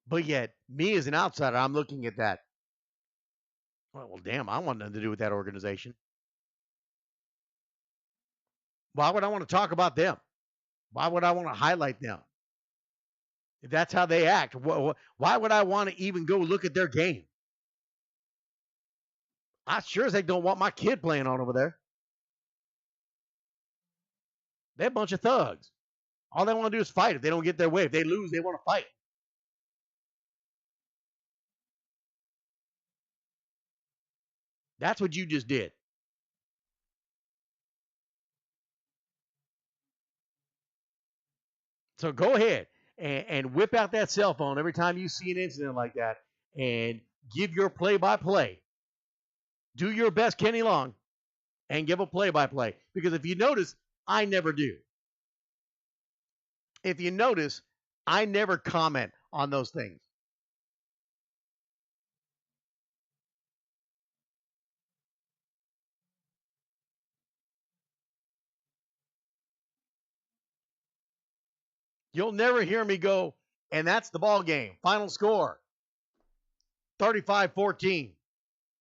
But yet, me as an outsider, I'm looking at that. Well, damn, I want nothing to do with that organization. Why would I want to talk about them? Why would I want to highlight them? If that's how they act, why would I want to even go look at their game? I sure as heck don't want my kid playing on over there. They're a bunch of thugs. All they want to do is fight if they don't get their way. If they lose, they want to fight. That's what you just did. So go ahead and whip out that cell phone every time you see an incident like that and give your play-by-play. Do your best, Kenny Long, and give a play-by-play. Because if you notice, I never do. If you notice, I never comment on those things. You'll never hear me go, and that's the ball game. Final score, 35-14.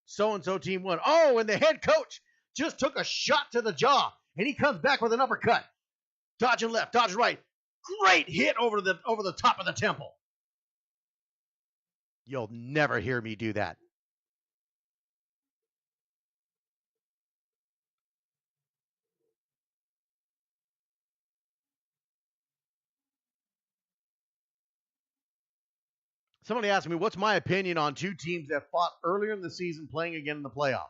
So-and-so team won. Oh, and the head coach just took a shot to the jaw, and he comes back with an uppercut. Dodging left, dodging right. Great hit over the top of the temple. You'll never hear me do that. Somebody asked me, what's my opinion on two teams that fought earlier in the season playing again in the playoffs?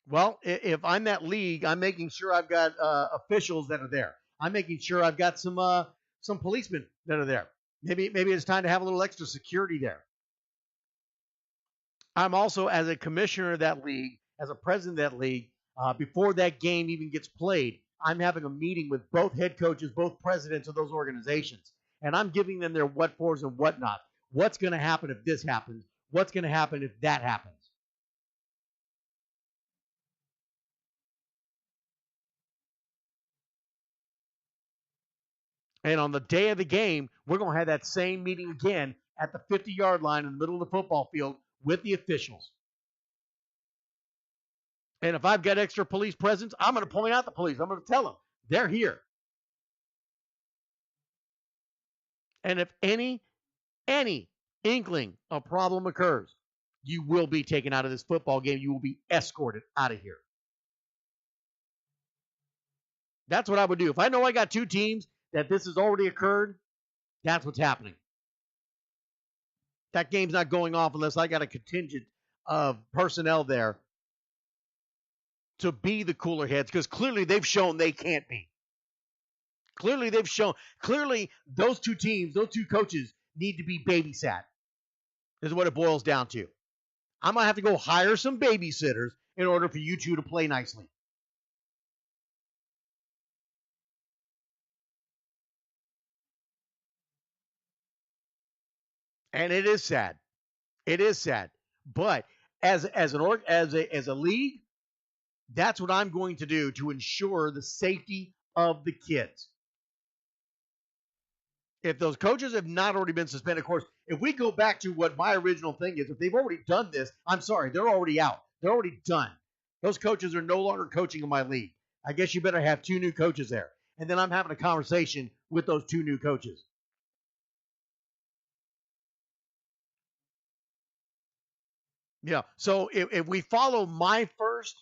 Well, if I'm that league, I'm making sure I've got officials that are there. I'm making sure I've got some policemen that are there. Maybe it's time to have a little extra security there. I'm also, as a commissioner of that league, as a president of that league, before that game even gets played, I'm having a meeting with both head coaches, both presidents of those organizations. And I'm giving them their what fors and whatnot. What's going to happen if this happens? What's going to happen if that happens? And on the day of the game, we're going to have that same meeting again at the 50-yard line in the middle of the football field with the officials. And if I've got extra police presence, I'm going to point out the police. I'm going to tell them they're here. And if any inkling of problem occurs, you will be taken out of this football game. You will be escorted out of here. That's what I would do. If I know I got two teams that this has already occurred, that's what's happening. That game's not going off unless I got a contingent of personnel there to be the cooler heads, because clearly they've shown they can't be. Clearly those two teams, those two coaches need to be babysat, is what it boils down to. I'm going to have to go hire some babysitters in order for you two to play nicely. And it is sad. It is sad. But as a league, that's what I'm going to do to ensure the safety of the kids. If those coaches have not already been suspended, of course, if we go back to what my original thing is, if they've already done this, I'm sorry, they're already out. They're already done. Those coaches are no longer coaching in my league. I guess you better have two new coaches there. And then I'm having a conversation with those two new coaches. Yeah. So if we follow my first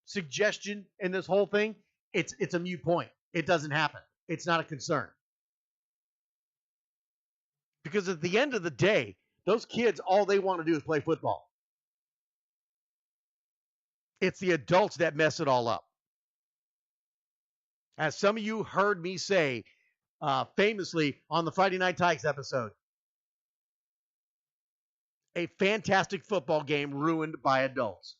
suggestion in this whole thing, it's a mute point. It doesn't happen. It's not a concern. Because at the end of the day, those kids, all they want to do is play football. It's the adults that mess it all up. As some of you heard me say famously on the Friday Night Tykes episode, a fantastic football game ruined by adults.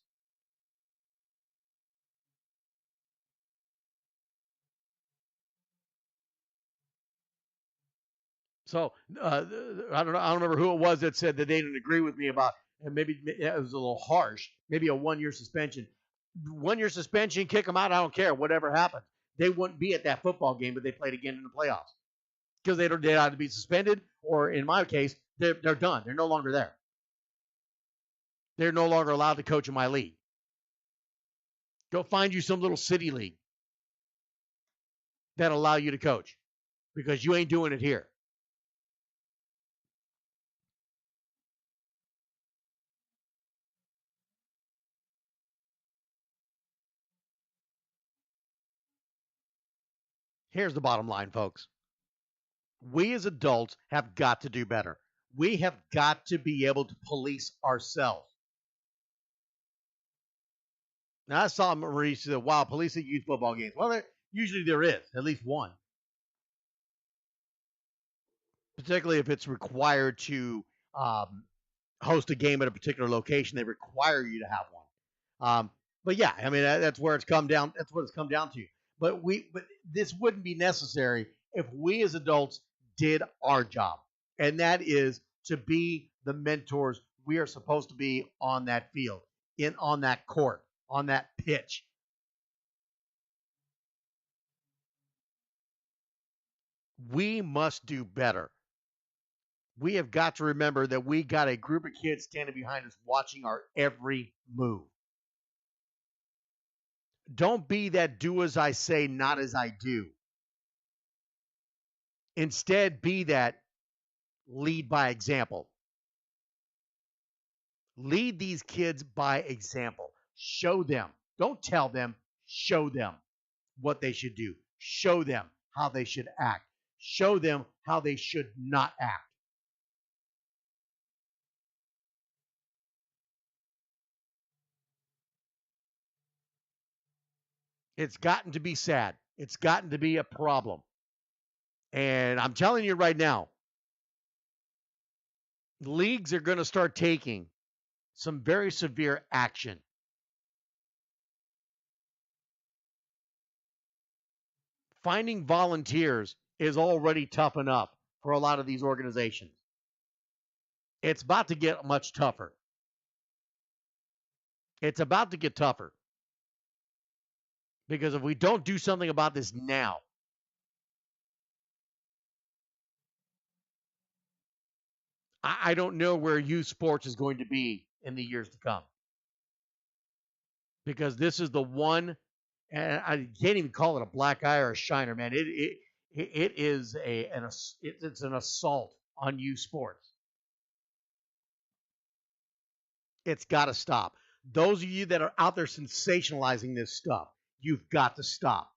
So I don't know. I don't remember who it was that said that they didn't agree with me about, and maybe it was a little harsh. Maybe a 1-year suspension. 1-year suspension, kick them out. I don't care. Whatever happens, they wouldn't be at that football game, but they played again in the playoffs. because they ought to be suspended, or in my case, they're done. They're no longer there. They're no longer allowed to coach in my league. Go find you some little city league that allow you to coach, because you ain't doing it here. Here's the bottom line, folks. We as adults have got to do better. We have got to be able to police ourselves. Now, I saw Maurice say, wow, policing youth football games. Well, usually there is, at least one. Particularly if it's required to host a game at a particular location, they require you to have one. But yeah, I mean, that's where it's come down. That's what it's come down to. But this wouldn't be necessary if we as adults did our job, and that is to be the mentors we are supposed to be on that field, on that court, on that pitch. We must do better. We have got to remember that we got a group of kids standing behind us watching our every move. Don't be that do as I say, not as I do. Instead, be that lead by example. Lead these kids by example. Show them. Don't tell them. Show them what they should do. Show them how they should act. Show them how they should not act. It's gotten to be sad. It's gotten to be a problem. And I'm telling you right now, leagues are going to start taking some very severe action. Finding volunteers is already tough enough for a lot of these organizations. It's about to get much tougher. It's about to get tougher. Because if we don't do something about this now, I don't know where youth sports is going to be in the years to come. Because this is the one, and I can't even call it a black eye or a shiner, man. It is it's an assault on youth sports. It's got to stop. Those of you that are out there sensationalizing this stuff, you've got to stop.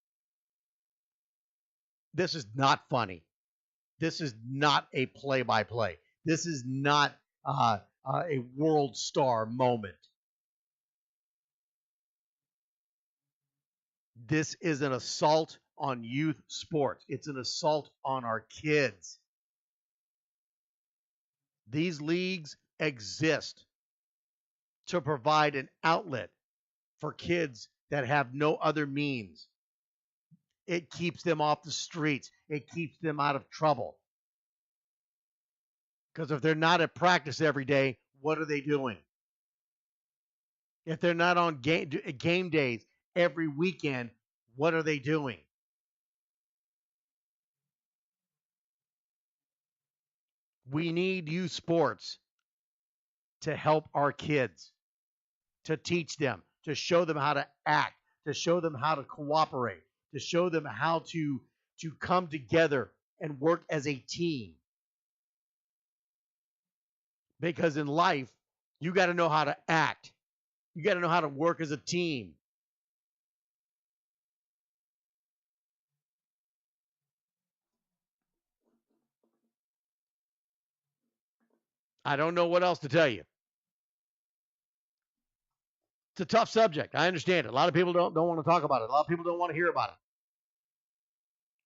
This is not funny. This is not a play-by-play. This is not a world star moment. This is an assault on youth sports. It's an assault on our kids. These leagues exist to provide an outlet for kids that have no other means. It keeps them off the streets. It keeps them out of trouble. Because if they're not at practice every day, what are they doing? If they're not on game days every weekend, what are they doing? We need youth sports to help our kids, to teach them, to show them how to act, to show them how to cooperate, to show them how to come together and work as a team. Because in life, you got to know how to act. You got to know how to work as a team. I don't know what else to tell you. It's a tough subject. I understand it. A lot of people don't want to talk about it. A lot of people don't want to hear about it.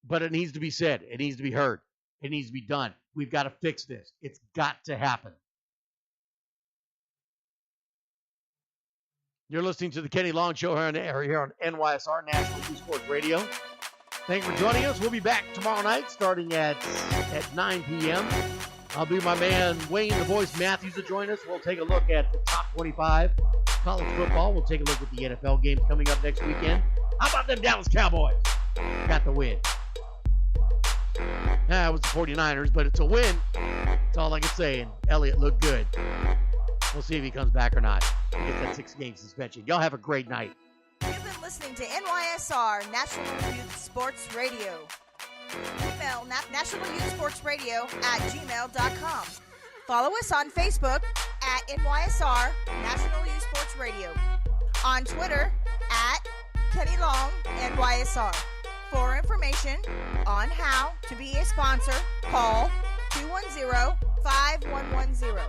But it needs to be said. It needs to be heard. It needs to be done. We've got to fix this. It's got to happen. You're listening to the Kennie Long Show here on NYSR, National Youth Sports Radio. Thanks for joining us. We'll be back tomorrow night starting at 9 p.m. I'll be my man Wayne, the voice Matthews, to join us. We'll take a look at the top 25 college football. We'll take a look at the NFL games coming up next weekend. How about them Dallas Cowboys? Got the win. It was the 49ers, but it's a win. That's all I can say. And Elliott looked good. We'll see if he comes back or not. He gets that 6-game suspension. Y'all have a great night. You've been listening to NYSR National Youth Sports Radio. Email nationalyouthsportsradio@gmail.com. Follow us on Facebook at NYSR National Youth Sports Radio. On Twitter at Kennie Long NYSR. For information on how to be a sponsor, call 210-5110.